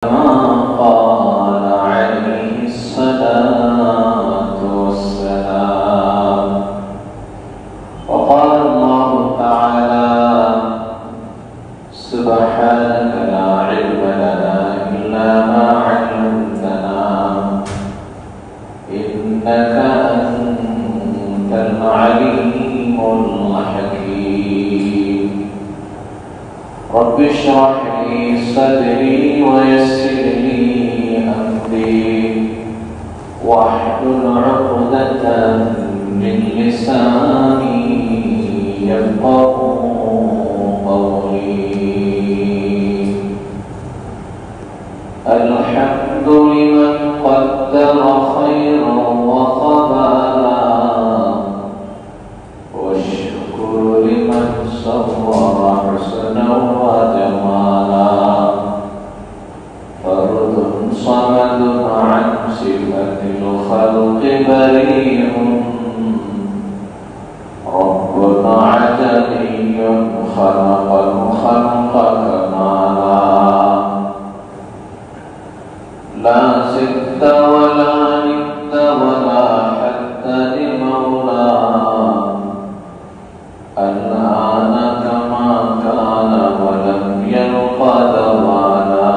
قال عليه الصلاة والسلام. وقال الله تعالى: سبحانك لا علم لنا إلا ما علمتنا إنك أنت العليم الحكيم. رب اشرح لي صدري ويسر لي أمري واحلل عقدة من لساني يفقهوا قولي. الحمد لمن قدر خيرا وقبلا، والشكر لمن صور حسنا وجمالا. فرد صمد عن صفة الخلق بريء، رب عجمي خلق الخلق كمالا. لا زد ولا ند ولا حد لمولاه، الآن كما كان ولم يلق زوالا.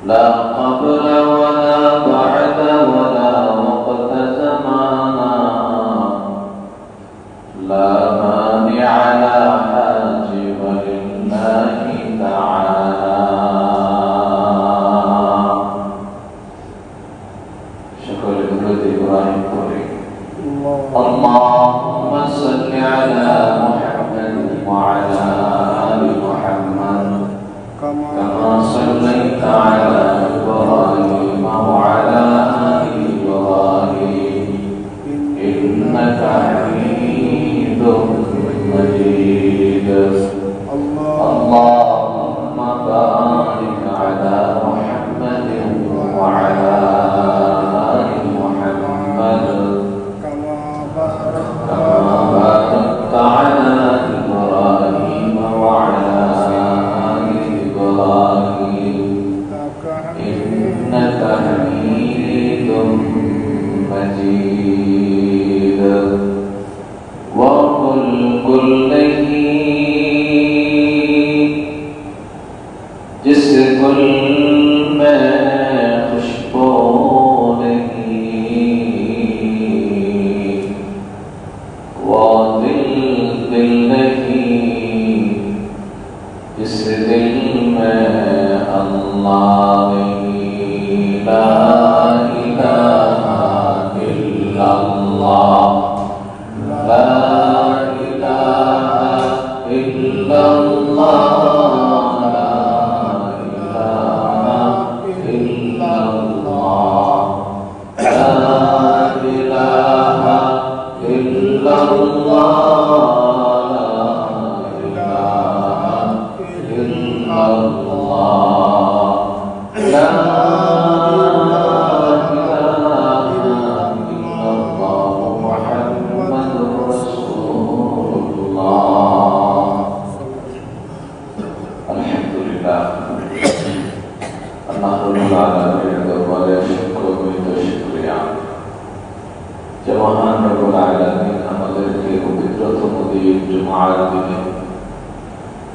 لا قبل ولا بعد ولا وقت زمانا، لا مانع لا حاجب لله تعالى. شكر درود إبراهيم كريم. اللهم صل على محمد وعلى آل محمد كما صليت على إبراهيم وعلى آل إبراهيم إنك حميد مجيد. اللهم بارك على محمد وعلى آل محمد كما باركت على إبراهيم وعلى آل إبراهيم إنك حميد مجيد. وقل كل جس كل میں خوشبو نہیں، وہ دل نہیں جس دل میں اللہ نہیں. لا الہ الا اللہ، لا الہ الا اللہ،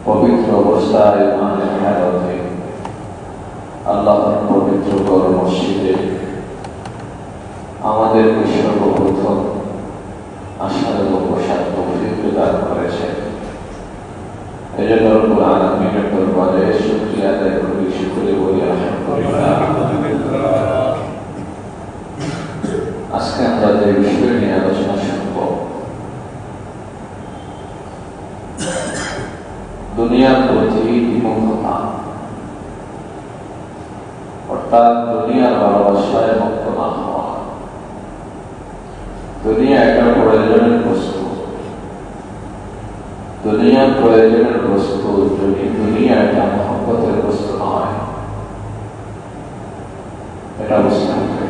পবিত্র অবস্থায় ইমানের হালতে আল্লাহর পবিত্র ঘর মসজিদে আমাদেরকে সর্বপ্রথম আসার বসার তৌফিক দান করেছেন। এজন্য রব্বুল আলামিনের দরবারে শুকরিয়া আদায় করি, শুকরিয়া বলি আলহামদুলিল্লাহ। আজকে আমরা যে বিষয় নিয়ে আলোচনা শুনব, দুনিয়ার প্রতি বিমুখতা, অর্থাৎ দুনিয়ার ভালোবাসায় মুক্ত না হওয়া। দুনিয়া একটা প্রয়োজনের বস্তু, দুনিয়ার প্রয়োজনের বস্তু, যদি দুনিয়া একটা মহব্বতের বস্তু নয়, এটা বুঝতে হবে।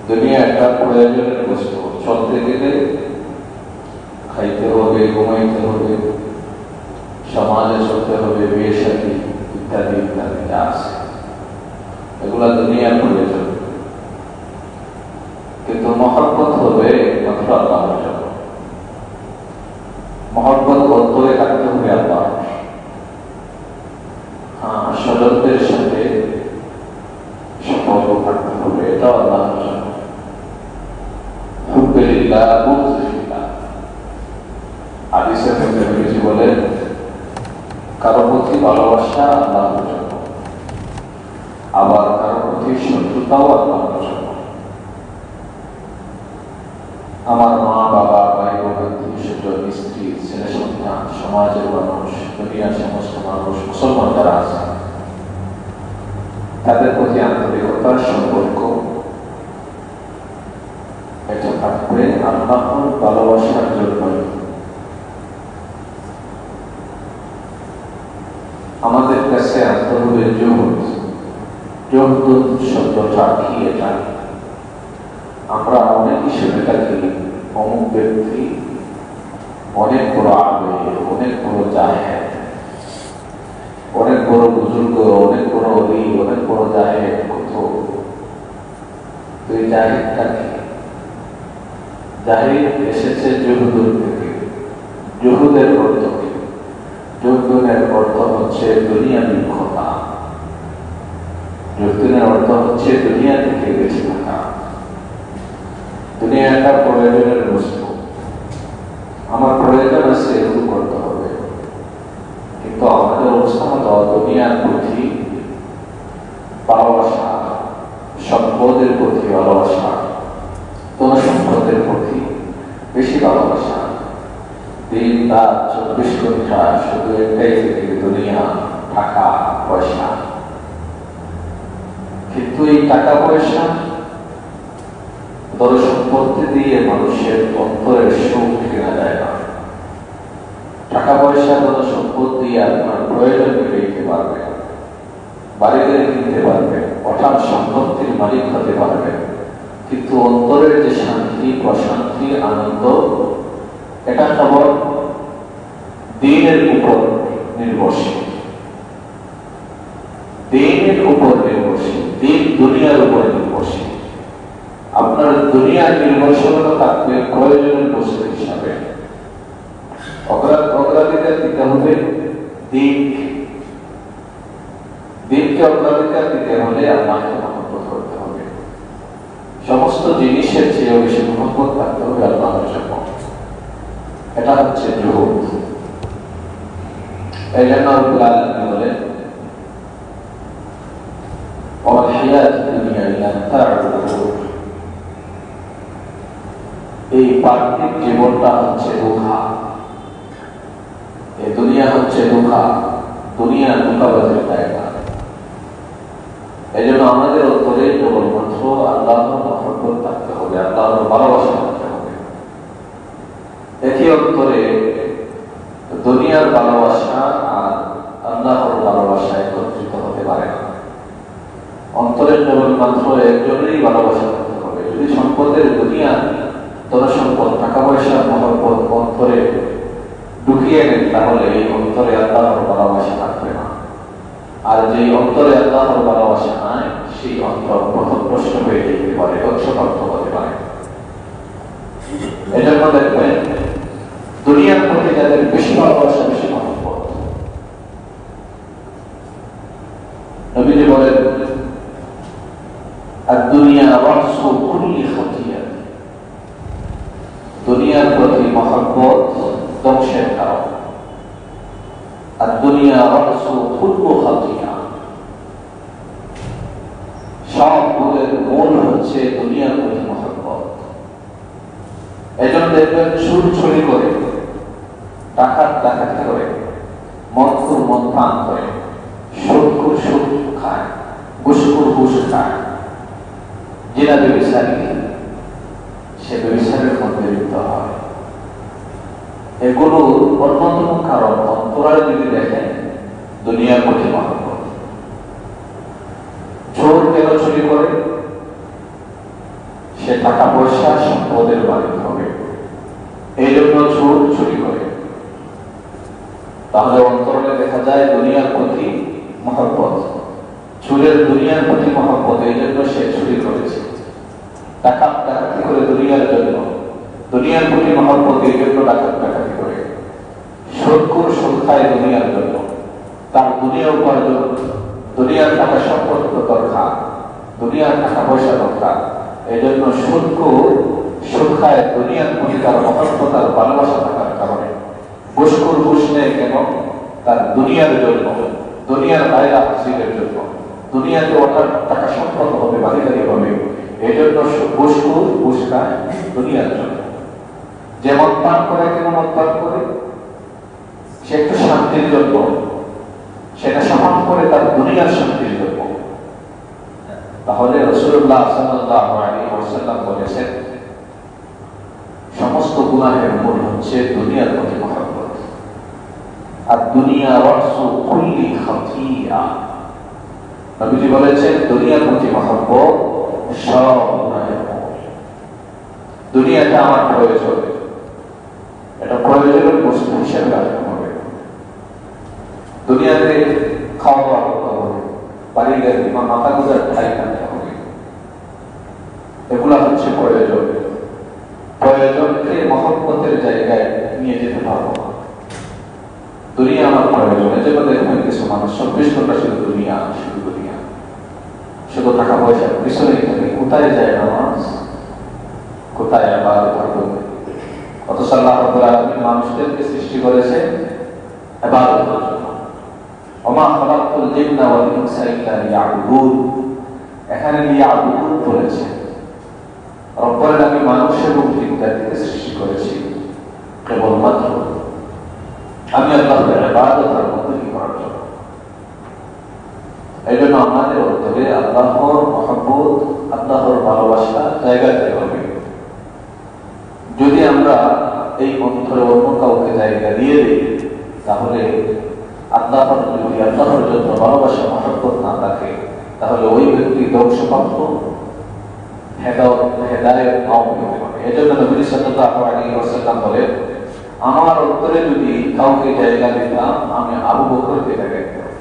দুনিয়া একটা প্রয়োজনের বস্তু, চলতে গেলে খাইতে হবে, ঘুমাইতে হবে, সমাজে চলতে হবে, বিয়ে শাদী ইত্যাদি ইত্যাদি যা আছে এগুলা দুনিয়ার প্রয়োজন। কিন্তু মহব্বত হবে মাত্র আল্লাহর জন্য। মহব্বত অন্তরে থাকতে হবে আল্লাহ। হ্যাঁ, স্বজনদের সাথে সম্পর্ক থাকতে হবে, এটাও আল্লাহর জন্য। হুব্বিলিল্লাহ বুগযিল্লাহ। হাদিসের মধ্যে নবীজি বলেন, কারো প্রতি ভালোবাসা আল্লাহর জন্য, আবার কারো প্রতি শত্রুতাও আল্লাহর জন্য। আমার মা বাবা, ভাই বোন, আত্মীয়-স্বজন, স্ত্রী, ছেলে সন্তান, সমাজের মানুষ, দুনিয়ার সমস্ত মানুষ, মুসলমান যারা আছে তাদের প্রতি আন্তরিকতার সম্পর্ক এটা থাকবে আল্লাহর ভালোবাসার জন্য। আমাদের কাছে আনতে হবে জুহুদ। জুহুদ শব্দটা কি? এটা আমরা অনেকই শুনে থাকি, অমুক ব্যক্তি অনেক বড় আবেগ, অনেক বড় জাহেদ, অনেক বড় বুজুর্গ, অনেক বড় অলি, অনেক বড় জাহেদ। কত তুই জাহেদটা কি? জাহেদ এসেছে জুহুদের থেকে। জুহুদের অর্থ কি? জুহুদের অর্থ হচ্ছে দুনিয়া বিক্ষতা। জুহুদের অর্থ হচ্ছে দুনিয়া থেকে বেঁচে থাকা। দুনিয়া একটা প্রয়োজনের বস্তু, আমার প্রয়োজন আছে, এগুলো করতে হবে। কিন্তু আমাদের অবস্থা মতো দুনিয়ার প্রতি ভালোবাসা, সম্পদের প্রতি ভালোবাসা, কোন সম্পদের প্রতি বেশি ভালোবাসা, দিন রাত 24 ঘন্টা শুধু একটাই থেকে দুনিয়া, টাকা পয়সা। কিন্তু এই টাকা পয়সা, ধরো সম্পত্তি দিয়ে মানুষের অন্তরের সুখ কেনা যায় না। টাকা পয়সা, ধরো সম্পত্তি দিয়ে আপনার প্রয়োজন মিটাইতে পারবে, বাড়ি গাড়ি কিনতে পারবে, অর্থাৎ সম্পত্তির মালিক হতে পারবে, কিন্তু অন্তরের যে শান্তি, প্রশান্তি, আনন্দ, এটা কেবল দিনের উপর নির্ভরশীল। দিনের উপর নির্ভরশীল, দিন দুনিয়ার উপর নির্ভরশীল। আপনার দুনিয়ার নির্ভরশীলতা থাকবে প্রয়োজনের বস্তু হিসাবে। অগ্রাধিকার দিতে হবে দিনকে। দিনকে অগ্রাধিকার দিতে হলে আল্লাহকে মহব্বত করতে হবে। সমস্ত জিনিসের চেয়ে বেশি মহব্বত থাকতে হবে আল্লাহর জন্য। এটা হচ্ছে জুহুদ। এই জন্য রব্বুল আলামিন বলেন, ওয়াল হায়াত দুনিয়া ইল্লা মাতাউল গুরুর। এই পার্থিব জীবনটা হচ্ছে ধোঁকা। এই দুনিয়া হচ্ছে ধোঁকা, দুনিয়া ধোঁকাবাজের জায়গা। এই জন্য আমাদের অন্তরে কেবলমাত্র আল্লাহর মহব্বত থাকতে হবে, আল্লাহর ভালোবাসা থাকতে হবে। একই অন্তরে দুনিয়ার ভালোবাসা আর আল্লাহর ভালোবাসা একত্রিত হতে পারে না। অন্তরে কেবলমাত্র একজনেরই ভালোবাসা থাকতে হবে। যদি সম্পদের দুনিয়া, ধনসম্পদ, টাকা পয়সার মহব্বত অন্তরে ঢুকিয়ে নেন, তাহলে এই অন্তরে আল্লাহর ভালোবাসা থাকবে না। আর যে অন্তরে আল্লাহর ভালোবাসা নাই, সেই অন্তর পথভ্রষ্ট হয়ে যেতে পারে, পথভ্রষ্ট হতে পারে। এজন্য দেখবেন দুনিয়ার প্রতি যাদের বেশি ভালোবাসা, বেশি মহব্বত, নবীজি বলেন, আদ-দুনিয়া রাসু কুল্লি খাতিয়াত। দুনিয়ার প্রতি মহব্বত ধ্বংসের কারণ। আদ-দুনিয়া রাসু কুল্লি খাতিয়া। সব ভুলের মূল হচ্ছে দুনিয়ার প্রতি মহব্বত। এজন্য দেখবেন সুদ চুরি করে, টাকার ডাকাতি করে, মদখোর মদ পান করে, সুদখোর সুদ খায়, ঘুষখোর ঘুষ খায়, জিনা ব্যভিচারী সে ব্যভিচারের মধ্যে লিপ্ত হয়। এগুলো অন্যতম কারণ অন্তরায় যদি দেখেন দুনিয়ার প্রতি মহব্বত। চোর কেন চুরি করে? সে টাকা পয়সা সম্পদের মালিক হবে, এই জন্য চোর চুরি করে। তাহলে অন্তর যায় দুনিয়ার প্রতি মহব্বত, চুরের দুনিয়ার প্রতি মহব্বত, এই জন্য সে চুরি করেছে। ডাকাতি করে দুনিয়ার জন্য, দুনিয়ার প্রতি মহব্বত, এই জন্য ডাকাতি করে। সুদখোর সুদ খায় দুনিয়ার জন্য, তার দুনিয়া উপার্জন, দুনিয়ার টাকা সম্পর্ক দরকার, দুনিয়ার টাকা পয়সা দরকার, এই জন্য সুদখোর সুদ খায় দুনিয়ার প্রতি তার মহব্বত আর ভালোবাসা থাকার কারণে। ঘুষখোর ঘুষ নেয় কেন? তার দুনিয়ার জন্য, দুনিয়ার বাইরে হাসিলের জন্য, দুনিয়াতে ওঠার টাকা সম্পদ হবে, বাড়ি হবে, এই জন্য ঘুষখোর ঘুষ খায় দুনিয়ার জন্য। যে মদ পান করে, কেন মদ পান করে? সে একটু শান্তির জন্য, সেটা সমান করে তার দুনিয়ার শান্তির জন্য। তাহলে রাসূলুল্লাহ সাল্লাল্লাহু আলাইহি ওয়াসাল্লাম বলেছেন, সমস্ত গুনাহের মূল হচ্ছে দুনিয়ার প্রতি মহব্বত। আর দুনিয়া রাসু কুল্লি খাতিয়া, নবীজি বলেছেন দুনিয়ার প্রতি মহব্বত সব গুনাহের মূল। দুনিয়াটা আমার প্রয়োজন, এটা প্রয়োজনের বস্তু হিসেবে রাখতে হবে। দুনিয়াতে খাওয়া দাওয়া করতে হবে, বাড়ি গাড়ি বা মাথা গুজার ঠাই কাটতে হবে, এগুলা হচ্ছে প্রয়োজন। প্রয়োজনকে মহব্বতের জায়গায় নিয়ে যেতে পারবো না। দুনিয়া আমার প্রয়োজন, এজন্য দেখবেন কিছু মানুষ 24 ঘন্টা শুধু দুনিয়া, শুধু দুনিয়া, শুধু টাকা পয়সা পিছনে থাকে। কোথায় যায় নামাজ, কোথায় ইবাদত করবে? অথচ আল্লাহ রাব্বুল আলামিন মানুষদেরকে সৃষ্টি করেছে ইবাদতের জন্য। ওমা খালাকতুল জিন্না ওয়াল ইনসা ইল্লা লিয়াবুদুন, এখানে লিয়াবুদুন বলেছে। রব্বুল আলামিন মানুষ এবং জিন্নাকে সৃষ্টি করেছি কেবলমাত্র আমি আল্লাহর ইবাদত আর বন্দেগী করার জন্য। এই জন্য আমাদের অন্তরে আল্লাহর মহব্বত, আল্লাহর ভালোবাসা জায়গা দিতে হবে। যদি আমরা এই অন্তরে অন্য কাউকে জায়গা দিয়ে দিই, তাহলে আল্লাহর যদি আল্লাহর জন্য ভালোবাসা মহব্বত না থাকে, তাহলে ওই ব্যক্তি ধ্বংসপ্রাপ্ত, হেদায়েত কম হতে পারে। এই জন্য নবী সাল্লাল্লাহু আলাইহি ওয়াসাল্লাম বলেন, আমার অন্তরে যদি কাউকে জায়গা দিতাম, আমি আবু বকরকে জায়গা দিতাম।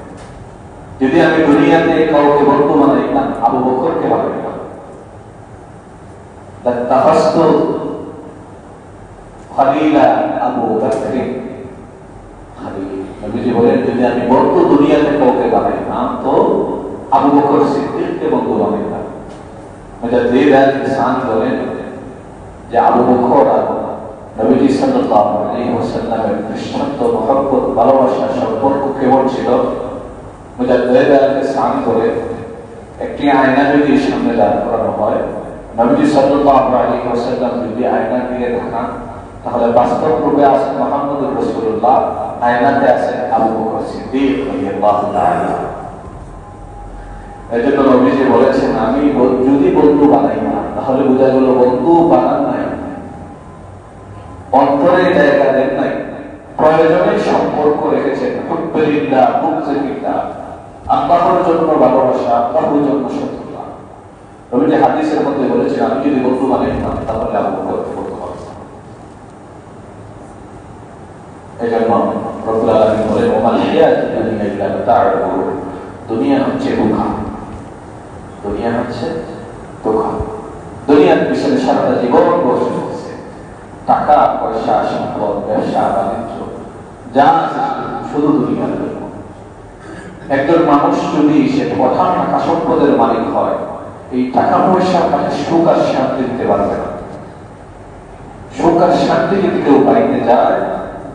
যদি আমি দুনিয়াতে কাউকে বন্ধু বানাইতাম, আবু বকরকে বানাইতাম। তাহাস্তু খালিলা আবু বকর খালিল। নবীজি বলেন, যদি আমি বন্ধু দুনিয়াতে কাউকে বানাইতাম, তো আবু বকর সিদ্দিককে বন্ধু বানাইতাম। মুজাদ্দিদ আল-ইহসান বলেন যে আবু বকর আর নবীজি সাল্লাল্লাহু আলাইহি ওয়াসাল্লামের দৃষ্টান্ত মহব্বত, ভালোবাসার সম্পর্ক কেমন ছিল? মুজাদ্দিদ আল-ইহসান বলেন, একটি আয়না যদি সামনে দাঁড় করানো হয়, নবীজি সাল্লাল্লাহু আলাইহি ওয়াসাল্লাম যদি আয়নার দিকে তাকান, তাহলে বাস্তব রূপে আছেন মুহাম্মদুর রাসূলুল্লাহ, আয়নাতে আছেন আবু বকর সিদ্দিক রাদিয়াল্লাহু তাআলা। এজন্য নবীজি বলেছেন, আমি যদি বন্ধু বানাই না, তাহলে বোঝা গেল বন্ধু বানান নাই, অন্তরে জায়গা দেন নাই, প্রয়োজনে সম্পর্ক রেখেছেন। হুব্বুলিল্লাহ বুগযুলিল্লাহ, আল্লাহর জন্য ভালোবাসা, আল্লাহর জন্য শত্রুতা। নবীজি হাদিসের মধ্যে বলেছেন, আমি যদি বন্ধু বানাই না, তাহলে আবু বকরকে বন্ধু বানাবো। এজন্য রব্বুল আলামিন বলেন, ওমাল হায়াতুদ দুনিয়া ইল্লা মাতাউল, দুনিয়া হচ্ছে ধোঁকা, দুনিয়া হচ্ছে ধোঁকা। দুনিয়ার পিছনে সারাটা জীবন বসে আছে, টাকা পয়সা, সম্পদ, ব্যবসা বাণিজ্য যা আছে শুধু দুনিয়ার জন্য। একজন মানুষ যদি সে প্রধান টাকা সম্পদের মালিক হয়, এই টাকা পয়সার কাছে সুখ আর শান্তি দিতে পারবে না। সুখ আর শান্তি যদি কেউ পাইতে যায়,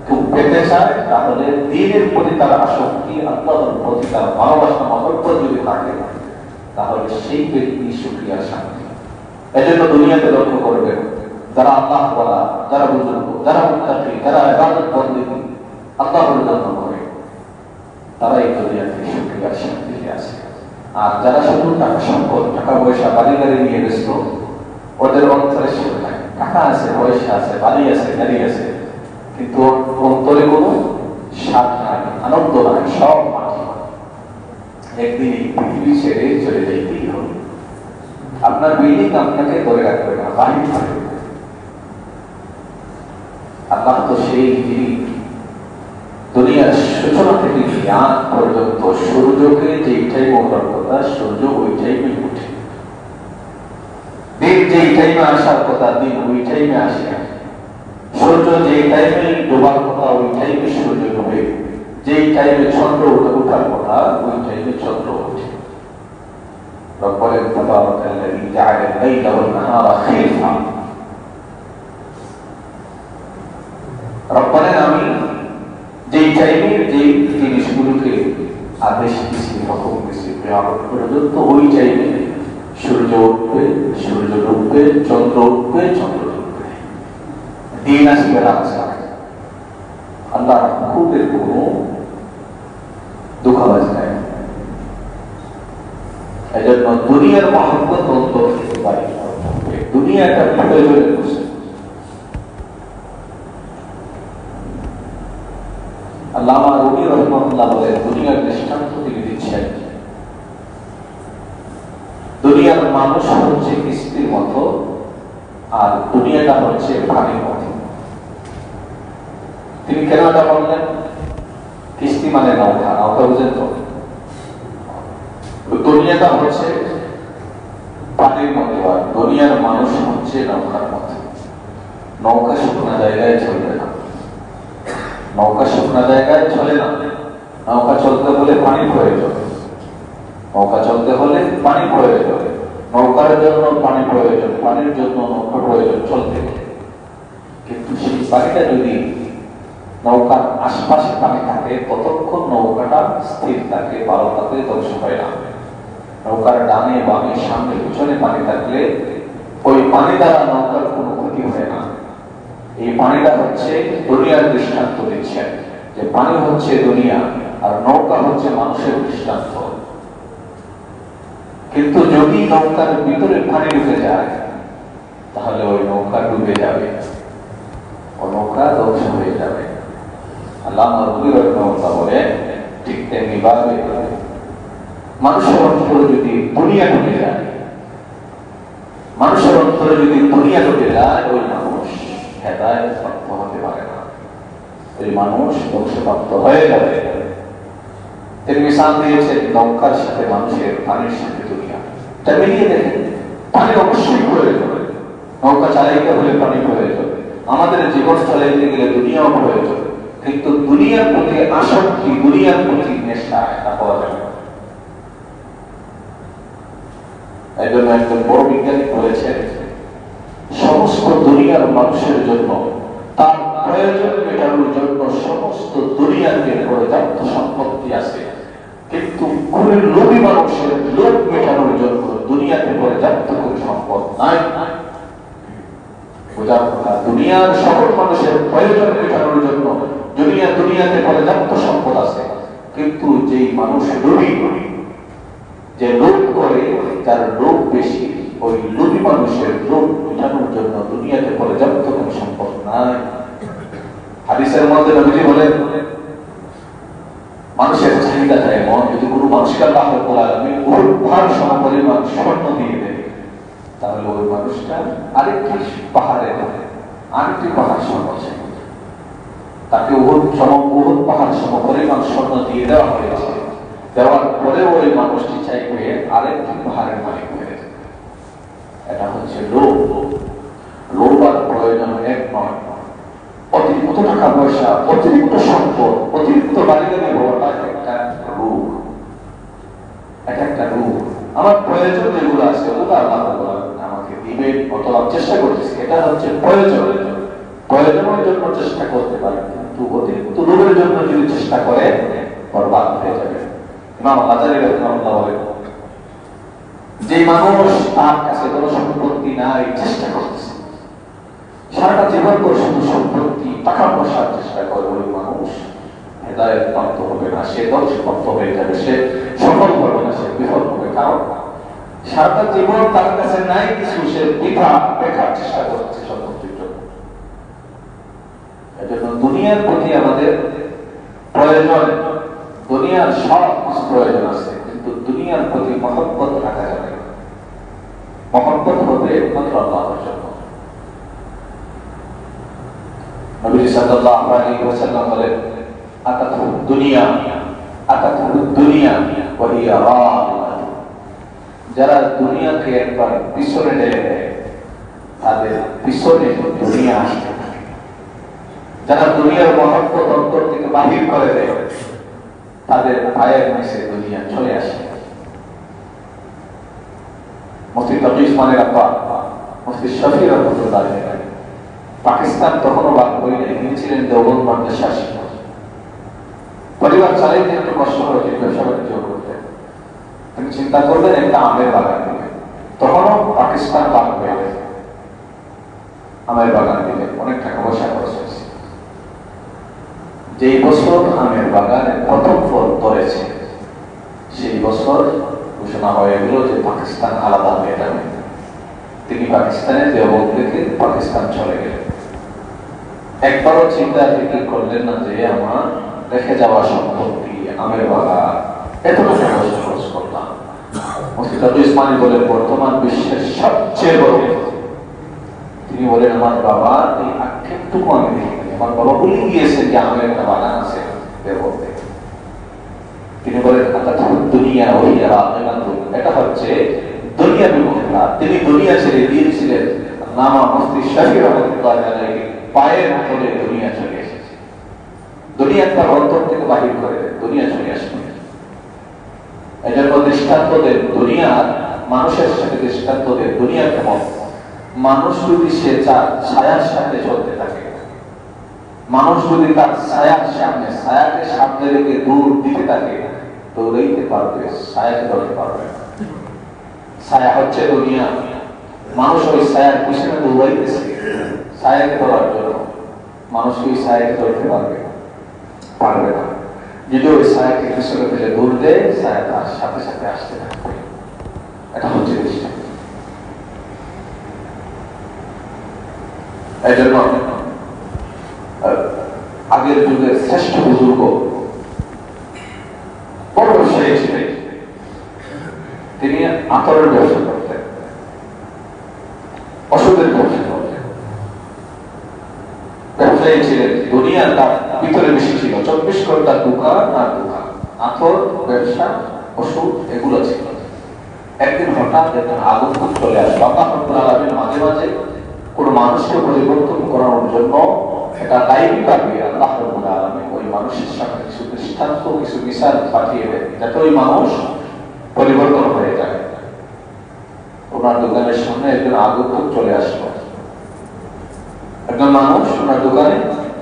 কেউ পেতে চায়, তাহলে দ্বীনের প্রতি তার আসক্তি, আল্লাহর প্রতি তার ভালোবাসা মহব্বত যদি থাকে, তাহলে সেই ব্যক্তি সুখী আর শান্তি। এজন্য দুনিয়াতে লক্ষ্য করবেন, যারা আল্লাহ ওয়ালা, যারা বুজুর্গ, যারা মুত্তাকি, যারা ইবাদত বন্দেগী আল্লাহর জন্য করে, তারা এই দুনিয়াতে সুখী আর শান্তিতে আছে। আর যারা শুধু টাকা সম্পদ, টাকা পয়সা, বাড়ি গাড়ি নিয়ে ব্যস্ত, ওদের অন্তরে সুখ নাই। টাকা আছে, পয়সা আছে, বাড়ি আছে, গাড়ি আছে, কিন্তু অন্তরে কোনো স্বাদ নাই, আনন্দ নাই, সব মাটি। একদিন এই পৃথিবী ছেড়ে চলে যাইতেই হবে। আপনার বিল্ডিং আপনাকে ধরে রাখবে না, বাহির থাকবে। আল্লাহ তো সেই যিনি দুনিয়ার সূচনা থেকে কিয়ামত পর্যন্ত সূর্যকে যেই টাইমে ওঠার কথা সূর্য ওই টাইমে উঠে, দিন যেই টাইমে আসার কথা দিন ওই টাইমে আসে, সূর্য যেই টাইমে ডোবার কথা ওই টাইমে সূর্য ডোবে, যেই টাইমে চন্দ্র ওঠার কথা ওই টাইমে চন্দ্র ওঠে। রব্বুল তাবারাকাল্লাযী জাআলা আল-লাইলা ওয়ান-নাহারা খিলফা। রব্বুল আমি যেই টাইমে যেই জিনিসগুলোকে আদেশ দিয়েছি, হুকুম দিয়েছি কিয়ামত পর্যন্ত ওই টাইমে সূর্য উঠবে, সূর্য ডুববে, চন্দ্র উঠবে, চন্দ্র ডুববে, দিন আসবে, রাত আসবে। আল্লাহ খুদের কোনো দুঃখবাজ নাই। এই জন্য দুনিয়ার মহব্বত অন্তর থেকে বাড়ি, দুনিয়াটা প্রয়োজনে বসে। আল্লামা রুমি রাহিমাহুল্লাহ বলেন, দুনিয়ার দৃষ্টান্ত তিনি দিচ্ছেন, দুনিয়ার মানুষ হচ্ছে কিস্তির মতো আর দুনিয়াটা হচ্ছে পানির মতো। তিনি কেন এটা বললেন? কিস্তি মানে নৌকা, নৌকা বুঝেন তো? দুনিয়াটা হচ্ছে পানির মতো আর দুনিয়ার মানুষ হচ্ছে নৌকার মতো। নৌকা শুকনা জায়গায় চলবে না, নৌকা শুকনা জায়গায় চলে না। নৌকা চলতে হলে পানি প্রয়োজন, নৌকা চলতে হলে পানি প্রয়োজন, নৌকার জন্য পানি প্রয়োজন, পানির জন্য নৌকা প্রয়োজন চলতে গেলে। কিন্তু সেই পানিটা যদি নৌকার আশপাশে পানি থাকে ততক্ষণ নৌকাটা স্থির থাকে, ভালো থাকে, ধ্বংস হয় না। নৌকার ডানে বামে সামনে পিছনে পানি থাকলে ওই পানি দ্বারা নৌকার কোনো ক্ষতি হয় না। এই পানিটা হচ্ছে দুনিয়ার দৃষ্টান্ত দিচ্ছেন যে পানি হচ্ছে দুনিয়া আর নৌকা হচ্ছে মানুষের দৃষ্টান্ত। কিন্তু যদি নৌকার ভিতরে পানি ঢুকে যায় তাহলে ওই নৌকা ডুবে যাবে, ওই নৌকা ধ্বংস হয়ে যাবে। আল্লামা রুমি রাহিমাহুল্লাহ বলে, ঠিক তেমনি ভাবে মানুষের অন্তরে যদি দুনিয়া ঢুকে যায়, মানুষের অন্তরে যদি দুনিয়া ঢুকে যায় ওই মানুষ হেদায়েত প্রাপ্ত হতে পারে না, ওই মানুষ ধ্বংসপ্রাপ্ত হয়ে যাবে। তিনি মিশাল দিয়েছেন নৌকার সাথে মানুষের, পানির সাথে দুনিয়া। এটা মিলিয়ে দেখেন, পানি অবশ্যই প্রয়োজন, নৌকা চালাইতে হলে পানি প্রয়োজন, আমাদের জীবন চালাইতে গেলে দুনিয়াও প্রয়োজন। কিন্তু দুনিয়ার প্রতি আসক্তি, দুনিয়ার প্রতি নেশা এটা পাওয়া যাবে না। এই জন্য একজন বড় বিজ্ঞানী বলেছেন, সমস্ত দুনিয়ার মানুষের জন্য তার প্রয়োজন মেটানোর জন্য সমস্ত দুনিয়াতে পর্যাপ্ত সম্পত্তি আছে, কিন্তু কোন লোভী মানুষের লোভ মেটানোর জন্য দুনিয়াতে পর্যাপ্ত কোন সম্পদ নাই। বোঝার কথা, দুনিয়ার সকল মানুষের প্রয়োজন মেটানোর জন্য দুনিয়াতে পর্যাপ্ত সম্পদ আছে, কিন্তু যেই মানুষ লোভী, যে লোভ করে, যার লোভ বেশি, ওই লোভী মানুষের লোভ মেটানোর জন্য দুনিয়াতে পর্যাপ্ত কোন সম্পদ নাই। হাদিসের মধ্যে নবীজি বলেন, মানুষের চাহিদা চায় মন, যদি কোনো মানুষকে আল্লাহ রাব্বুল আলামিন পাহাড় সমপরিমাণ স্বর্ণ দিয়ে দেয় তাহলে ওই মানুষটা আরেকটি পাহাড়ে আরেকটি পাহাড় স্বর্ণ চাই। তাকে উহুদ পাহাড় সমপরিমাণ স্বর্ণ দিয়ে দেওয়া হয়েছে, দেওয়ার পরে ওই মানুষটি চাইবে আরেকটি পাহাড়ের মালিক হয়ে। এটা হচ্ছে লোভ। লোভ আর প্রয়োজন এক নয়। অতিরিক্ত টাকা পয়সা, অতিরিক্ত সম্পদ, অতিরিক্ত বাড়িগাড়ি হওয়াটা একটা রোগ, এটা একটা রোগ। আমার প্রয়োজন যেগুলো আছে ওগুলো আল্লাহ আমাকে দিবেন অথবা চেষ্টা করতেছি, এটা হচ্ছে প্রয়োজন। প্রয়োজনের জন্য চেষ্টা করতে পারে, কিন্তু অতিরিক্ত লোভের জন্য যদি চেষ্টা করে বরবাদ হয়ে যাবে। ইমাম গাজ্জালী রাহিমাহুল্লাহ বলেন, যে মানুষ তার কাছে কোনো সম্পত্তি নাই, চেষ্টা করতেছে সারাটা জীবন করে শুধু সম্পত্তি টাকা পয়সার চেষ্টা করে, ওই মানুষ হেদায়েত প্রাপ্ত হবে না, সে ধ্বংসপ্রাপ্ত হয়ে যাবে, সে সফল হবে না, সে বিফল হবে। কারণ সারাটা জীবন তার কাছে নাই কিছু, সে বৃথা বেকার চেষ্টা করছে সম্পত্তির জন্য। এজন্য দুনিয়ার প্রতি আমাদের প্রয়োজন, দুনিয়ার সব কিছু প্রয়োজন আছে, কিন্তু দুনিয়ার প্রতি মহব্বত রাখা যাবে না। মহব্বত হবে একমাত্র আল্লাহর জন্য। নবী সাল্লাল্লাহু আলাইহি ওয়াসাল্লাম বলেন, আতাতু দুনিয়া দুনিয়া যারা দুনিয়াকে একবার পিছনে ঢেলে দেয় তাদের পিছনে দুনিয়া আসতে থাকে। যারা দুনিয়ার মহব্বত অন্তর থেকে বাহির করে দেয় তাদের পায়ের নিচে দুনিয়া চলে আসে। মুফতি তকি উসমানের আব্বা মুফতি শফি রহমতুল্লাহ পাকিস্তান তখনও বাদ হয়ে নাই, তিনি ছিলেন দেওবন্দ মাদ্রাসার শিক্ষক। পরিবার চালাইতে একটু কষ্ট করে তিনি ব্যবসা বাণিজ্য করতেন। তিনি চিন্তা করলেন একটা আমের বাগান দিবে, তখনও পাকিস্তান বাদ হয়ে গেছে, আমের বাগান দিলে অনেক টাকা পয়সা খরচ হয়েছে। যেই বছর আমের বাগানে প্রথম ফল ধরেছে সেই বছর ঘোষণা হয়ে গেল যে পাকিস্তান আলাদা হয়ে যাবে। তিনি পাকিস্তানে দেওবন্দ থেকে পাকিস্তান চলে গেলেন। একবারও চিন্তা ফিকির করলেন না যে আমার রেখে যাওয়া সম্পত্তি আমের বাগান এত টাকা পয়সা খরচ করলাম। মুফতি তকি উসমানী বলেন বর্তমান বিশ্বের সবচেয়ে বড়, তিনি বলেন আমার বাবা এই আক্ষেপটুকু আমি দেখিনি। আমার বাবা বলে গিয়েছেন যে আমের একটা বাগান আছে দেওবন্দে। তিনি বলেন দুনিয়া এটা হচ্ছে দুনিয়া বিমুখতা। তিনি দুনিয়া ছেড়ে দিয়েছিলেন নামা মুফতি শফি রহমতুল্লাহ আলাইহি পায়ের তলে দুনিয়া চলে এসেছে। দুনিয়া তার অন্তর থেকে বাহির করে দেন, দুনিয়া চলে আসবে। এজন্য দৃষ্টান্ত দেন দুনিয়ার মানুষের সাথে দৃষ্টান্ত দেন দুনিয়া কেমন। মানুষ যদি সে ছায়ার সাথে চলতে থাকে, মানুষ যদি তার ছায়ার সামনে ছায়াকে সামনে রেখে দূর দিতে থাকে দৌড়াইতে পারবে, ছায়াকে ধরতে পারবে না। ছায়া হচ্ছে দুনিয়া, মানুষ ওই ছায়ার পিছনে দৌড়াইতেছে ছায়াকে ধরার জন্য। মানুষ ওই ছায়াকে ধরতে পারবে না। যদি ওই ছায়াকে পিছনে ফেলে দূর দেয় ছায়া তার সাথে সাথে আসতে থাকবে। এটা হচ্ছে দৃষ্টান্ত। এই জন্য আগের যুগের শ্রেষ্ঠ বুজুর্গ বড় ব্যবসায়ী ছিলেন, তিনি আতরের ব্যবসা করতেন, ওষুধের ব্যবসা করতেন। ব্যবসায়ী ছিলেন, দুনিয়া তার ভিতরে বেশি ছিল। 24 ঘন্টা দোকান আর দোকান, আতর ব্যবসা ওষুধ এগুলো ছিল। একদিন হঠাৎ একজন আগন্তুক চলে আসলো। আল্লাহ রাব্বুল আলামিন মাঝে মাঝে কোন মানুষকে পরিবর্তন করানোর জন্য এটা গায়বী ভাবে আল্লাহ রাব্বুল আলামিন ওই মানুষের সামনে কিছু দৃষ্টান্ত কিছু মিসাল পাঠিয়ে দেন যাতে ওই মানুষ পরিবর্তন হয়ে যায়। ওনার দোকানের সামনে একজন আগন্তুক চলে আসলো। একজন মানুষ ওনার দোকানে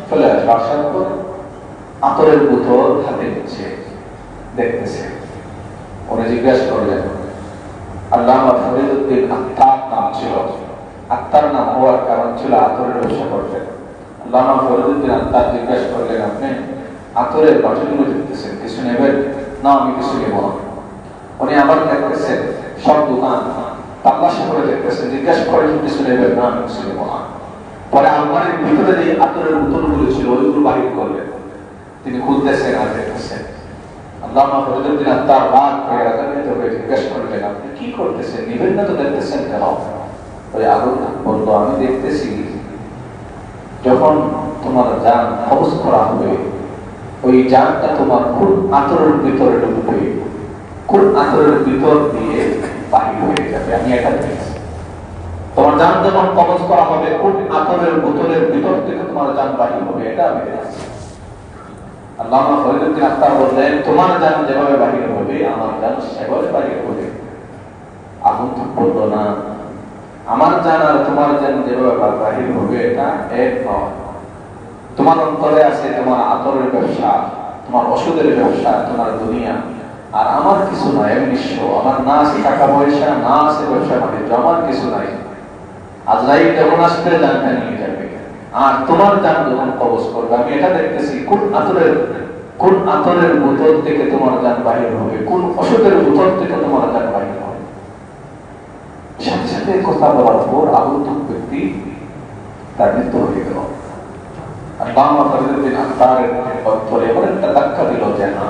চলে আসলো, আসার পর আতরের বোতল হাতে নিচ্ছে, দেখতেছে। উনি জিজ্ঞাসা করলেন, আল্লামা ফরিদউদ্দিন আত্তার নাম ছিল। আত্তার নাম হওয়ার কারণ ছিল আতরের ব্যবসা করতেন। আল্লামা ফরিদউদ্দিন আত্তার জিজ্ঞাসা করলেন, আপনি আতরের বাটিগুলো দেখতেছেন, কিছু নেবেন? না, আমি কিছু নেব না। উনি আবার দেখতেছেন সব দোকান তালাশি করে দেখতেছেন, জিজ্ঞাসা করেন কিছু নেবেন? না, আমি কিছু নেব না। পরে আলমারির ভিতরে যে আতরের বোতলগুলো ছিল ওইগুলো বাহির করলেন। তিনি খুলতেছেন আর দেখতেছেন। আল্লামা ফরিদউদ্দিন আত্তার রাগ হয়ে রাগান্বিত হয়ে জিজ্ঞাসা করলেন, আপনি কি করতেছেন? নিবেন না তো দেখতেছেন কেন? ওই আগন্তুক বলল, আমি দেখতেছি যখন তোমার জান কবজ করা হবে ওই জানটা তোমার কোন আতরের ভিতরে ঢুকবে, কোন আতরের ভিতর দিয়ে বাহির হয়ে যাবে। আমি এটা দেখছি তোমার জান যখন কবজ করা হবে কোন আতরের বোতলের ভিতর থেকে তোমার জান বাহির হবে, এটা আমি দেখছি। আল্লামা ফরিদউদ্দিন আত্তার বললেন, তোমার জান যেভাবে বাহির হবে আমার জান সেভাবে বাহির হবে। আগন্তুক বলল, না, আমার জান আর তোমার জান যেভাবে বাহির হবে এটা এক নয়। তোমার অন্তরে আছে তোমার আতরের ব্যবসা, তোমার ওষুধের ব্যবসা, তোমার দুনিয়া, আর আমার কিছু নাই। আমি নিঃস্ব, আমার না আছে টাকা পয়সা, না আছে ব্যবসা বাণিজ্য, আমার কিছু নাই। আজরাইল যখন আসবে জানটা নিয়ে যাবে, আর তোমার জান যখন কবজ করবে আমি এটা দেখতেছি কোন আতরের বোতল থেকে তোমার জান বাহির হবে, কোন ওষুধের বোতল থেকে তোমার জান বাহির হবে। সাথে সাথে কথা বলার পর আগন্তুক ব্যক্তি তার মৃত্যু হয়ে গেল। আল্লামা ফরিদউদ্দিন আত্তারের অন্তরে এমন একটা ধাক্কা দিল যে না,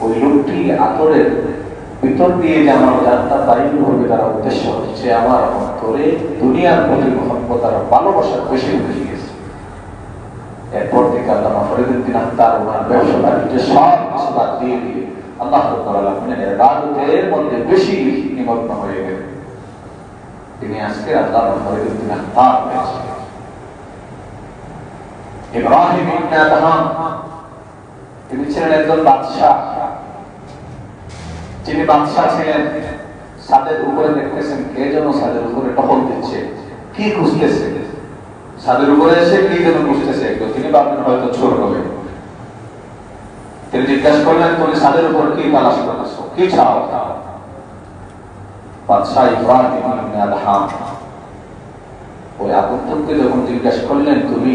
ওই লোকটি আতরের ভিতর দিয়ে যে আমার জানটা বাহির হবে তার উদ্দেশ্য হচ্ছে আমার অন্তরে দুনিয়ার প্রতি মহব্বত আর ভালোবাসা বেশি উঠে গিয়েছে। এরপর থেকে আল্লামা ফরিদুদ্দীন আত্মার ওনার ব্যবসা বাণিজ্য সব কিছু বাদ দিয়ে দিয়ে আল্লাহ রাব্বুল আলামিনের ইবাদতের মধ্যে বেশি নিমগ্ন হয়ে গেলেন। তিনি আজকে আল্লামা ফরিদুদ্দীন আত্মার হয়েছেন। ইব্রাহিম ইবনে আদহাম তিনি ছিলেন একজন বাদশাহ। যিনি বাদশাহ ছিলেন, ছাদের উপরে দেখতেছেন কে যেন ছাদের উপরে টহল দিচ্ছে, কি খুঁজতেছে, ছাদের উপরে এসে কি যেন খুঁজতেছে। তিনি ভাবলেন হয়তো চোর হবে। তিনি জিজ্ঞাসা করলেন, তুমি ছাদের উপর কি তালাশ করতেছো, কি চাও? বাদশাহ ইব্রাহিম ইবনে আদহাম ওই আগন্তুককে যখন জিজ্ঞাসা করলেন, তুমি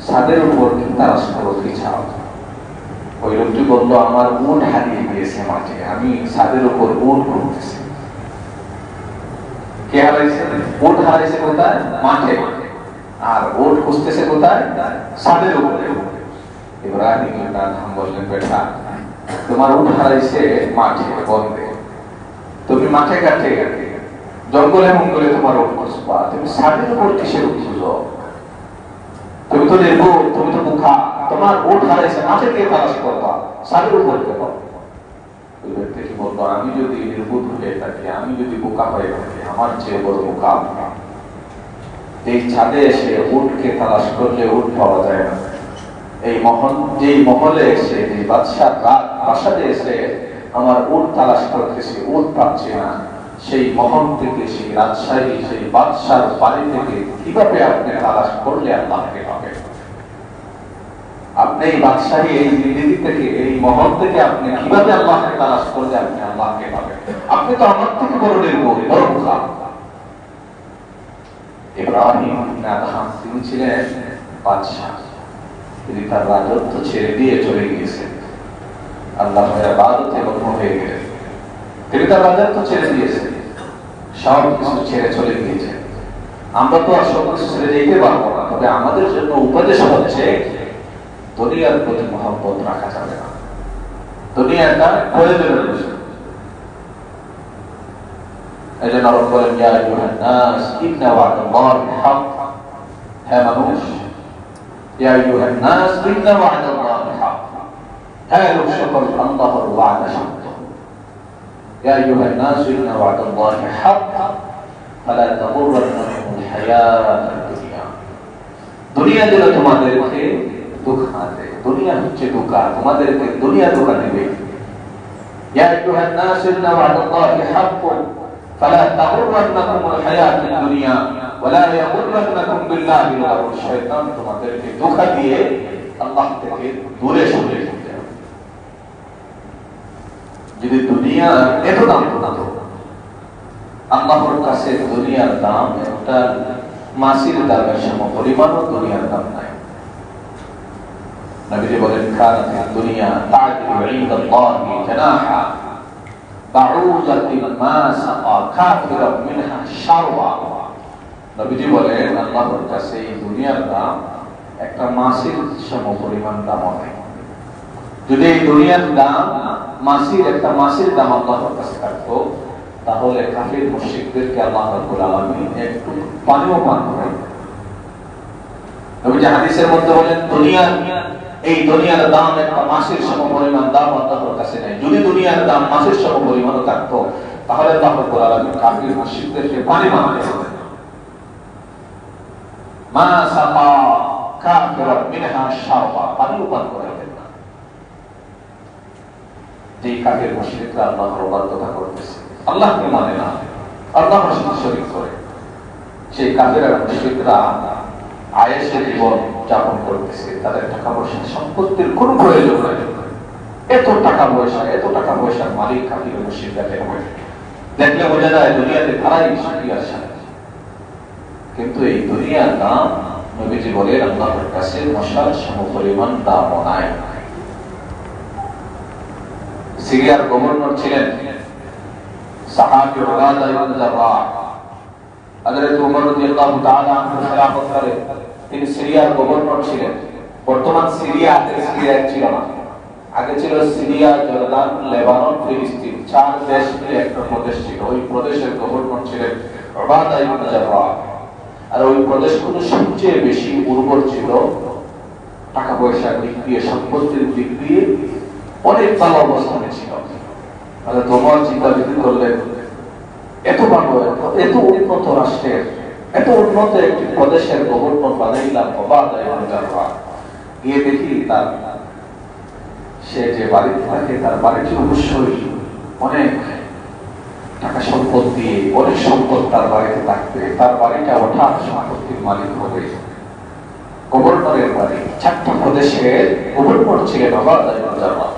ছাদের উপর কি তালাশ করো, কি চাও? ওই লোকটি বললো, আমার উট হারিয়ে গিয়েছে মাঠে, আমি ছাদের উপর উট খুঁজতেছি। কে হারাইছে? উট হারাইছে কোথায়? মাঠে। আর উট খুঁজতেছে কোথায়? ছাদের উপরে। ইব্রাহিম ইবনে আদহাম বললেন, বেটা তোমার উট হারাইছে মাঠে বন্দে, তুমি মাঠে ঘাটে জঙ্গলে মঙ্গলে তোমার উট খুঁজবা, তুমি ছাদের উপর কিসের খুঁজো? তুমি তো নির্ভুল, তুমি তো মুখা, তোমার উট হারাইছে মাঠে কে তালাশ করবা, ছাদের উপর কেন? ওই ব্যক্তি বললো, আমি যদি নির্ভুল হয়ে থাকি, আমি যদি বোকা হয়ে থাকি, আমার চেয়ে বড় বোকা এই ছাদে এসে উটকে তালাশ করলে উট পাওয়া যায় না। এই যেই মহলে এসে, এই বাদশাহ প্রাসাদে এসে আমার উট তালাশ করতেছি, উট পাচ্ছি না, সেই মহল থেকে, সেই রাজশাহী, সেই বাদশার বাড়ি থেকে কিভাবে আপনি তালাশ করলে আল্লাহকে পাবেন? আপনি এই বাদশাহী, এই দিল্লি থেকে, এই মহল থেকে আপনি কিভাবে আল্লাহকে তালাশ করলে আপনি আল্লাহকে পাবেন? আপনি তো আমার থেকে বড় নির্ভুল, বড় বোকা। ইব্রাহিম ইবনে আদহাম তিনি ছিলেন বাদশাহ। তিনি তার রাজত্ব ছেড়ে দিয়ে চলে গিয়েছেন, আল্লাহর ইবাদতে মগ্ন হয়ে গেলেন। তিনি তার রাজত্ব ছেড়ে দিয়েছেন, সব কিছু ছেড়ে চলে গিয়েছেন। আমরা তো আর সব কিছু ছেড়ে যেতে পারবো না, তবে আমাদের জন্য উপদেশ হচ্ছে দুনিয়ার প্রতি মহব্বত রাখা যাবে না। দুনিয়াটা প্রয়োজনের বিষয়। এই জন্য আল্লাহ বলেন, ইয়া আইয়ুহান নাস ইন্না ওয়া'দাল্লাহি হক। হে মানুষ, ইয়া আইয়ুহান নাস ইন্না ওয়া'দাল্লাহি হক। হে লোক সকল, আল্লাহর ওয়াদা সত্য। ইয়া আইয়ুহান নাস ইন্না ওয়া'দাল্লাহি হক ফালা তাগুররান্নাকুমুল হায়াতুদ দুনিয়া। দুনিয়া যেন তোমাদেরকে ধোঁকা দেয়। দুনিয়া হচ্ছে ধোঁকা, তোমাদেরকে দুনিয়া ধোঁকা দেবে। ইয়া আইয়ুহান নাস ইন্না ওয়া'দাল্লাহি হক ফালা তাগুররান্নাকুমুল হায়াতুদ দুনিয়া ওয়ালা ইয়াগুররান্নাকুম বিল্লাহি আল-গারুর। শয়তান তোমাদেরকে ধোঁকা দিয়ে আল্লাহ থেকে দূরে সরিয়ে দিতে হবে। যদি দুনিয়া এত দাম হতো, আল্লাহর কাছে দুনিয়ার দাম একটা মাসির দামের সমপরিমাণও দুনিয়ার দাম নাই। নবীজি বলেন, কানাত দুনিয়া তা'দিলু ইনদাল্লাহি জানাহা বাউযাতিন মা সাকা কাফিরাম মিনহা শারওয়া। নবীজি বলেন, আল্লাহর কাছে এই দুনিয়ার দাম একটা মাসির সমপরিমাণ দাম হয়। যদি এই দুনিয়ার দাম মাসির একটা মাসির দাম আল্লাহর কাছে থাকতো, তাহলে কাফির মুশরিকদেরকে আল্লাহ রাব্বুল আলামিন একটু পানিও পান করাতেন। নবীজি হাদিসের মধ্যে বলেন, এই দুনিয়ার দাম একটা মাসের সমপরিমাণ দাম আল্লাহর কাছে নাই। যদি দুনিয়ার দাম মাসের সমপরিমাণও থাকতো, তাহলে আল্লাহ রাব্বুল আলামিন কাফির মুশরিকদেরকে পানি পান করাতেন। মা সাকা কাফিরাম মিনহা শারবা, পানিও পান করাতেন না। যে কাফির মুশরিকরা আল্লাহর ইবাদত করতেছে, আল্লাহকে মানে না, আল্লাহর সাথে শরীক করে, সেই কাফেররা মুশরিকরা আয়েশে জীবন যাপন করতেছে। তাদের টাকা পয়সা সম্পত্তির কোনো প্রয়োজন নাই। এত টাকা পয়সার মালিক কাফির মুশরিকরা দেখলে বোঝা যায় দুনিয়াতে তারাই সুখী আছে। কিন্তু এই দুনিয়ার দাম, নবীজি বলেন, আল্লাহর কাছে মশার সমপরিমাণ দামও নাই। সিরিয়ার গভর্নর ছিলেন সাহাবী উবাদা ইবনে জাররাহ। হযরত ওমর রাদিয়াল্লাহু তাআলা আনহু খেলাফতকালে তিনি সিরিয়ার গভর্নর ছিলেন। বর্তমান সিরিয়া ছিল না, আগে ছিল সিরিয়া, জর্দান, লেবানন, ফিলিস্তিন, চার দেশ মিলে একটা প্রদেশ ছিল। ওই প্রদেশের গভর্নর ছিলেন উবাদা ইবনে জাররাহ। আর ওই প্রদেশগুলো সবচেয়ে বেশি উর্বর ছিল টাকা পয়সার দিক দিয়ে, সম্পত্তির দিক দিয়ে অনেক ভালো অবস্থানে ছিল। তোমার চিন্তা বিক্রি করলেন এত ভালো, এত উন্নত রাষ্ট্রের, এত উন্নত একটি প্রদেশের গভর্নর বানাইলাম, গিয়ে দেখি তার সে যে বাড়িতে থাকে তার বাড়িটি অবশ্যই অনেক টাকা সম্পদ দিয়ে, অনেক সম্পদ তার বাড়িতে থাকবে, তার বাড়িটা হঠাৎ সম্পত্তির মালিক হবে। গভর্নরের বাড়ি, 4টা প্রদেশের গভর্নর ছিলেন ওবাদা ইবনে জাররাহ।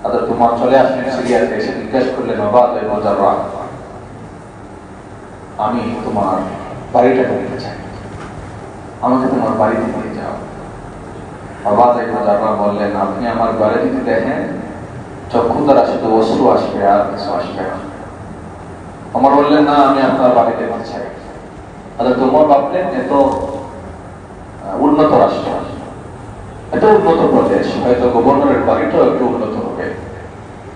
তাদের তোমার চলে আসলেন সিরিয়াতে, এসে জিজ্ঞাসা করলেন ওবাদা ইবনে জাররাহ, আমি তোমার বাড়িটা দেখতে চাই, আমাকে তোমার বাড়িতে নিয়ে যাও। ওবাদা ইবনে জাররাহ বললেন, আপনি আমার বাড়িতে দেখেন, চক্ষু দ্বারা শুধু অশ্রু আসবে আর কিছু আসবে না। ওমর বললেন, না, আমি আপনার বাড়ি দেখতে চাই। তোমার ভাবলেন এত উন্নত রাষ্ট্র, এত উন্নত প্রদেশ, হয়তো গভর্নরের বাড়িটাও একটু উন্নত হবে।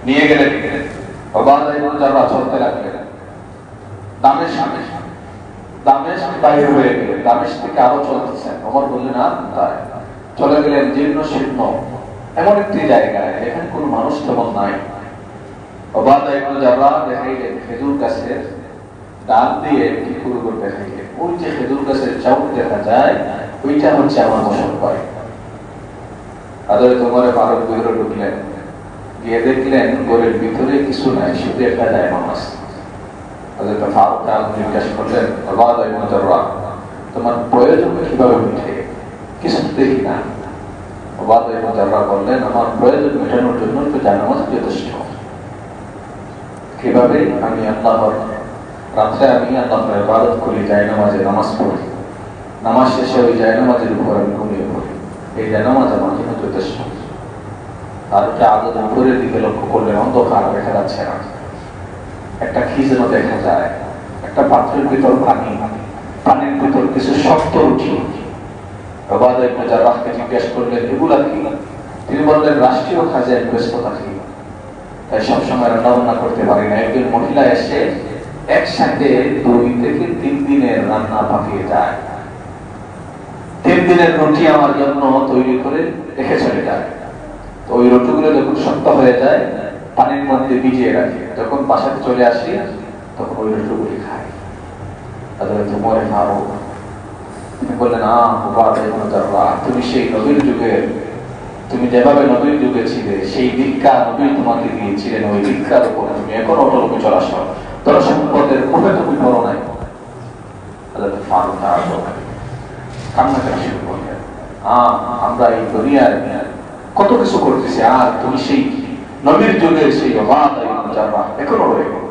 নিয়ে গেলেন, ওবাদা ইবনে জাররাহ চলতে লাগলেন। দামেস্ক বাইরে হয়ে গেলেন, দামেস্ক থেকে আরো চলতেছেন। ওমর বললেন, তাই চলে গেলেন জীর্ণ শীর্ণ এমন একটি জায়গায় যেখানে কোনো মানুষ তেমন নাই। ওবাদা ইবনে জাররাহ দেখাইলেন খেজুর গাছের ডাল দিয়ে একটি কুকুর দেখাইলেন। ওই যে খেজুর গাছের চাউল দেখা যায়, ওইটা হচ্ছে আমার বসত বাড়ি। তোমার ভারত ভিতরে ঢুকলেন, গিয়ে দেখলেন ঘরের ভিতরে কিছু নাই, শুধু একটা ডায়মন্ড আছে। জিজ্ঞাসা করলেন, ওবাদা ইবনে জাররাহ, তোমার প্রয়োজন কিভাবে মিটে? কিছু দেখি না। ওবাদা ইবনে জাররাহ বললেন, আমার প্রয়োজন মেটানোর জন্য তো জানামাজ যথেষ্ট। কিভাবে? আমি আল্লাহর রাত্রে আমি আল্লাহর ইবাদত করি, জায়নামাজে নামাজ পড়ি, নামাজ শেষে ওই জায়নামাজের উপর আমি ঘুমিয়ে পড়ি, এই জায়নামাজ আমার জন্য যথেষ্ট। আর আদত উপরের দিকে লক্ষ্য করলে অন্ধকার দেখা যাচ্ছে না, একটা কি যেন দেখা যায়, একটা পাত্রের ভিতর পানি, পানির ভিতর কিছু শক্ত উঠি। ওবাদা ইবনে জাররাহকে জিজ্ঞেস করলেন, এগুলা কি? তিনি বললেন, রাষ্ট্রীয় কাজে আমি ব্যস্ত থাকি, তাই সবসময় রান্না করতে পারি না। একজন মহিলা এসে একসাথে 2 থেকে 3 দিনের রান্না পাকিয়ে যায়, 3 দিনের রুটি আমার জন্য তৈরি করে রেখে চলে যায়। তো ওই রুটিগুলো যখন শক্ত হয়ে যায়, পানির মধ্যে ভিজিয়ে রাখি, যখন বাসাতে চলে আসি তখন ওই রুটিগুলি খাই। মরে খাবো। তিনি বললেন, ওবাদা ইবনে জাররাহ, তুমি সেই নবীর যুগের, তুমি যেভাবে নবীর যুগে ছিলে, সেই দীক্ষা নবী তোমাকে দিয়েছিলেন, ওই দীক্ষার উপর তুমি এখন অটলকে চলাস। তোর সম্পদের মুখে তুমি করো নাই। কান্না করা শুরু করলেন, আমরা এই দুনিয়ার কত কিছু করতেছি, আর তুমি সেই নবীর যুগের সেই ওবাদা ইবনে জাররাহ এখনো রয়ে গেল।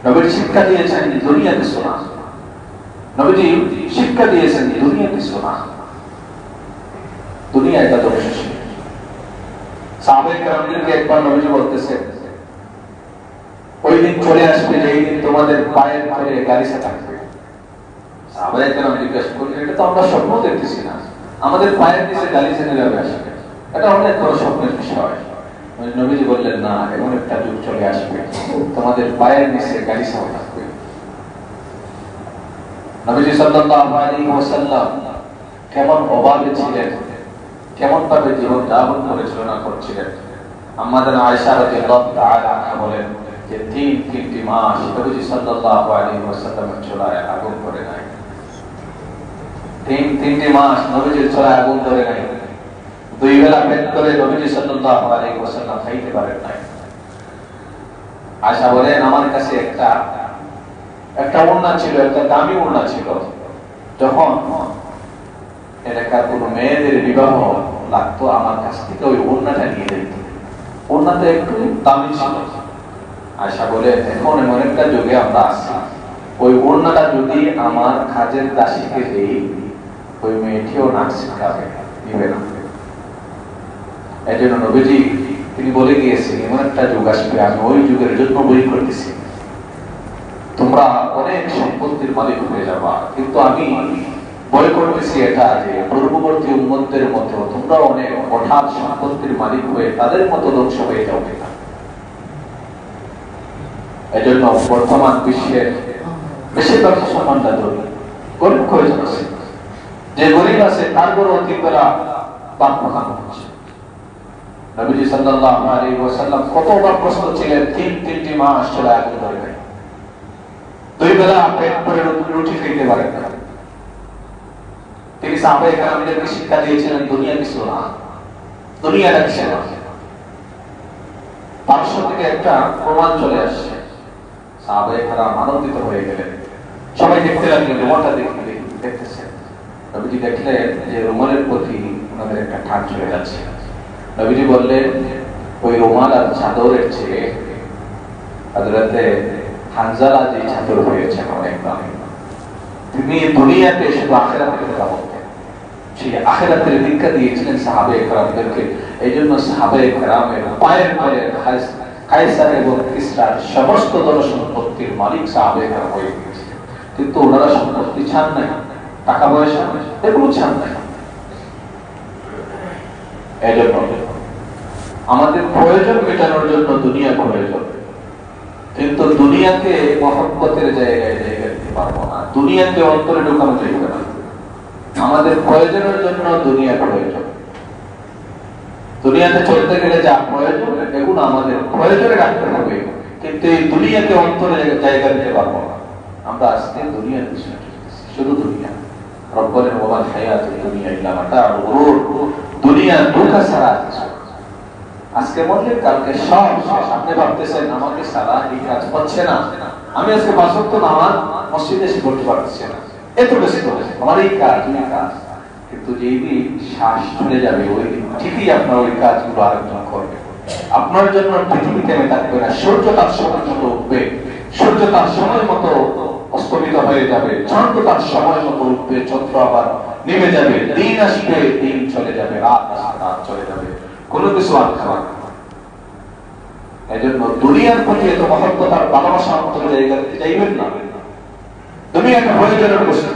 নবীর শিক্ষা দিয়েছেন দুনিয়া কিছু না, নবীজি শিক্ষা দিয়েছেন দুনিয়া কিছু না, দুনিয়া এটা যথেষ্ট। সাহাবায়ে কেরামদেরকে একবার নবীজি বলতেছেন, ওই দিন চলে আসবে যে এই দিন তোমাদের পায়ের তলে গালিচা থাকবে। সাহাবায়ে কেরাম জিজ্ঞাসা করলেন, এটা তো আমরা স্বপ্ন দেখতেছি না, আমাদের পায়ের নিচে গালিচা কিভাবে আসবে? এটা অনেক বড় স্বপ্নের বিষয়। নবীজি বললেন, না, এমন একটা যুগ চলে আসবে তোমাদের পায়ের নিচে গালিচা থাকবে। নবীজি সাল্লাল্লাহু আলাইহি ওয়াসাল্লাম কেমন অভাবে ছিলেন, কেমন ভাবে জীবন যাপন পরিচালনা করছিলেন। আমাদের আয়েশা রাদিয়াল্লাহু তাআলা আনহা বলেন যে 3টি মাস নবীজি সাল্লাল্লাহু আলাইহি ওয়াসাল্লামের চুলায় আগুন ধরে নাই। 3টি মাস নবীজির চুলায় আগুন ধরে নাই। 2 বেলা পেট করে নবীজি সাল্লাল্লাহু আলাইহি ওয়াসাল্লাম খাইতে পারেন নাই। আয়েশা বলেন, আমার কাছে একটা ওড়না ছিল, একটা দামি ওড়না ছিল। যখন এলাকার কোনো মেয়েদের বিবাহ লাগতো, আমার কাছ থেকে ওই ওড়নাটা নিয়ে যেত। ওড়নাটা একটু দামি ছিল। আয়েশা বলে, এখন এমন একটা যুগে আমরা আছি, ওই ওড়নাটা যদি আমার কাজের দাসীকে দেই, ওই মেয়েটিও নাচ শিখাবে, নিবে না। এই জন্য নবীজি তিনি বলে গিয়েছেন, এমন একটা যুগ আসবে, আমি ওই যুগের জন্য বই করতেছি, তোমরা অনেক সম্পত্তির মালিক হয়ে যাবা, কিন্তু আমি ভয় করতেছি এটা যে পূর্ববর্তী উম্মতদের মতো তোমরা অনেক হঠাৎ সম্পত্তির মালিক হয়ে তাদের মতো ধ্বংস হয়ে যাও কিনা। এই জন্য বর্তমান বিশ্বের বেশিরভাগ মুসলমানরা গরিব কয়েকজন আছে, যে গরিব আছে তার বড় অতিবেলা পাপ পাকানো হচ্ছে। নবীজি সাল্লাল্লাহু আলাইহি ওয়াসাল্লাম কতবার প্রশ্ন ছিলেন, তিনটি মাস চলে আগুন ধরে গেল, 2 বেলা পেট ভরে রুটি খেতে পারেন না। তিনি সাহাবায়ে কেরামদেরকে শিক্ষা দিয়েছিলেন দুনিয়া কিছু না, দুনিয়া কিছু না। পার্শ্ব থেকে একটা প্রমাণ চলে আসছে, সাহাবায়ে কেরাম আনন্দিত হয়ে গেলেন, সবাই দেখতে লাগলেন, রুমালটা দেখতেছেন। নবীজি দেখলেন যে রুমালের প্রতি ওনাদের একটা টান চলে যাচ্ছে। নবীজি বললেন, ওই রুমাল আর চাদরের চেয়ে হযরতে হানজালা যে চাদর হয়েছেন অনেক দামি। তিনি দুনিয়াতে শুধু আখিরাতের কথা বলতেন, সেই আখিরাতের দীক্ষা দিয়েছিলেন সাহাবায়ে কেরামদেরকে। এই জন্য সাহাবায়ে কেরামের পায়ের পায়ের কায়সার এবং কিসরার সমস্ত ধনসম্পত্তির মালিক সাহাবায়ে কেরাম হয়ে গিয়েছিলেন। কিন্তু ওনারা সম্পত্তি চান নাই, টাকা পয়সা এগুলো চান নাই। এই জন্য আমাদের প্রয়োজন মেটানোর জন্য দুনিয়া প্রয়োজন, কিন্তু দুনিয়াকে মহব্বতের জায়গায় জায়গা দিতে পারবো না, দুনিয়াকে অন্তরে ঢোকানো যাবে না। আমাদের প্রয়োজনের জন্য দুনিয়া প্রয়োজন, দুনিয়াতে চলতে গেলে যা প্রয়োজন এগুলো আমাদের প্রয়োজনে রাখতে হবে, কিন্তু এই দুনিয়াকে অন্তরে জায়গা দিতে পারবো না। আমরা আজকে দুনিয়ার পিছনে শুধু দুনিয়া, রব্বুল ওয়াল হায়াতুদ দুনিয়া ইল্লা মাতাউল গুরুর, দুনিয়া ধোঁকা ছাড়া কিছু। আজকে বললে কালকে সব শেষ। আপনি ভাবতেছেন আমাকে সারা এই কাজ হচ্ছে না, আমি আজকে 5 ওয়াক্ত নামাজ মসজিদে এসে পড়তে পারছি না, এত ব্যস্ত আমার এই কাজ এই কাজ। কিন্তু যেই দিন শ্বাস চলে যাবে ওই দিন ঠিকই আপনার ওই কাজগুলো আরেকজন করবে। আপনার জন্য পৃথিবী থেমে থাকবে না, সূর্য তার সময় মতো উঠবে, সূর্য তার সময় মতো অস্তমিত হয়ে যাবে, চন্দ্র তার সময় মতো উঠবে, চন্দ্র আবার নেমে যাবে, দিন আসবে দিন চলে যাবে, রাত আসবে রাত চলে যাবে, কোনো কিছু আর খাবার। এই জন্য দুনিয়ার প্রতি এত মহব্বত আর ভালোবাসা অন্তরে জায়গা দিতে চাইবেন না। দুনিয়াকে প্রয়োজনের বস্তু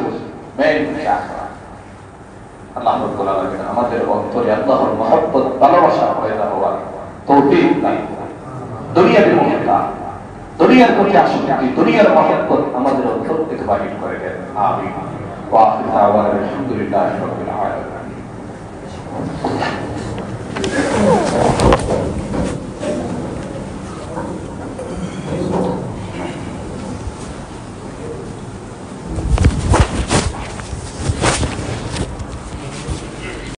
আল্লাহ রাব্বুল আলামিন আমাদের অন্তরে আল্লাহর মহব্বত ভালোবাসা পয়দা হওয়ার তৌফিক দান করুন। দুনিয়ার মহব্বত, দুনিয়ার প্রতি আসক্তি, দুনিয়ার মহব্বত আমাদের অন্তর থেকে বাহির করে দেন। আমিন। ওয়া আখিরু দাওয়ানা আলহামদুলিল্লাহি রাব্বিল আলামিন।